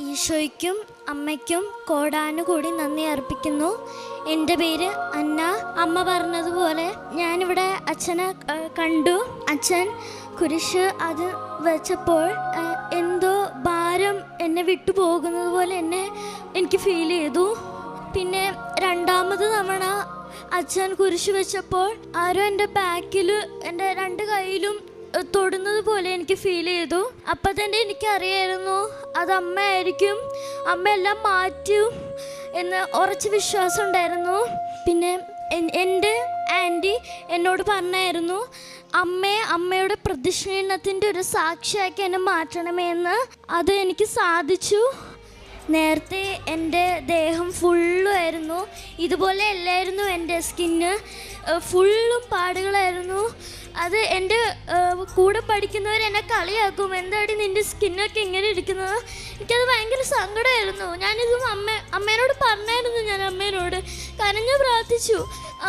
ഈശോയ്ക്കും അമ്മയ്ക്കും കോടാനുകൂടി നന്ദി അർപ്പിക്കുന്നു. എൻ്റെ പേര് അന്ന. അമ്മ പറഞ്ഞതുപോലെ ഞാനിവിടെ അച്ഛനെ കണ്ടു. അച്ഛൻ കുരിശ് അത് വെച്ചപ്പോൾ എന്തോ ഭാരം എന്നെ വിട്ടു പോകുന്നത് പോലെ എനിക്ക് ഫീൽ ചെയ്തു. പിന്നെ രണ്ടാമത് തവണ അച്ഛൻ കുരിശ് വെച്ചപ്പോൾ ആരോ എൻ്റെ ബാക്കിൽ എൻ്റെ രണ്ട് കൈയിലും തൊടുന്നത് പോലെ എനിക്ക് ഫീൽ ചെയ്തു. അപ്പം തന്നെ എനിക്കറിയായിരുന്നു അത് അമ്മയായിരിക്കും, അമ്മ എല്ലാം മാറ്റും എന്ന് ഉറച്ച വിശ്വാസം ഉണ്ടായിരുന്നു. പിന്നെ എൻ്റെ ആൻറ്റി എന്നോട് പറഞ്ഞായിരുന്നു അമ്മയുടെ പ്രതിഷ്ഠീകരണത്തിൻ്റെ ഒരു സാക്ഷിയാക്കി എന്നെ മാറ്റണമേ എന്ന്. അത് എനിക്ക് സാധിച്ചു. നേരത്തെ എൻ്റെ ദേഹം ഫുള്ളുമായിരുന്നു, ഇതുപോലെ അല്ലായിരുന്നു. എൻ്റെ സ്കിന്ന് ഫുള്ളും പാടുകളായിരുന്നു. അത് എൻ്റെ കൂടെ പഠിക്കുന്നവർ എന്നെ കളിയാക്കും, എന്താടി നിൻ്റെ സ്കിന്നൊക്കെ ഇങ്ങനെ ഇരിക്കുന്നത്. എനിക്കത് ഭയങ്കര സങ്കടമായിരുന്നു. ഞാനിതും അമ്മേനോട് പറഞ്ഞായിരുന്നു. ഞാൻ അമ്മേനോട് കരഞ്ഞു പ്രാർത്ഥിച്ചു,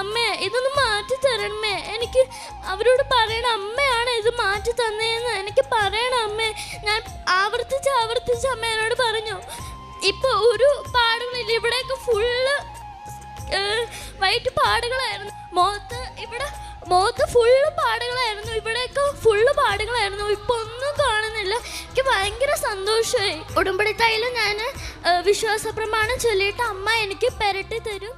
അമ്മേ ഇതൊന്ന് മാറ്റി തരണമേ, എനിക്ക് അവരോട് പറയണം അമ്മയാണ് ഇത് മാറ്റി തന്നതെന്ന് എനിക്ക് പറയണം അമ്മേ. ഞാൻ ആവർത്തിച്ച് അമ്മേനോട് പറഞ്ഞു. ഇപ്പോൾ ഒരു പാടുകളില്ല, ഇവിടെയൊക്കെ ഫുള്ള് വൈറ്റ് പാടുകളായിരുന്നു. മുഖത്ത് ഫുള്ള് പാടുകളായിരുന്നു, ഇവിടെയൊക്കെ ഫുള്ള് പാടുകളായിരുന്നു. ഇപ്പോൾ ഒന്നും കാണുന്നില്ല. എനിക്ക് ഭയങ്കര സന്തോഷമായി. ഉടമ്പടി തൈലം ഞാൻ വിശ്വാസ പ്രമാണം ചൊല്ലിയിട്ട് അമ്മ എനിക്ക് പുരട്ടി തരും.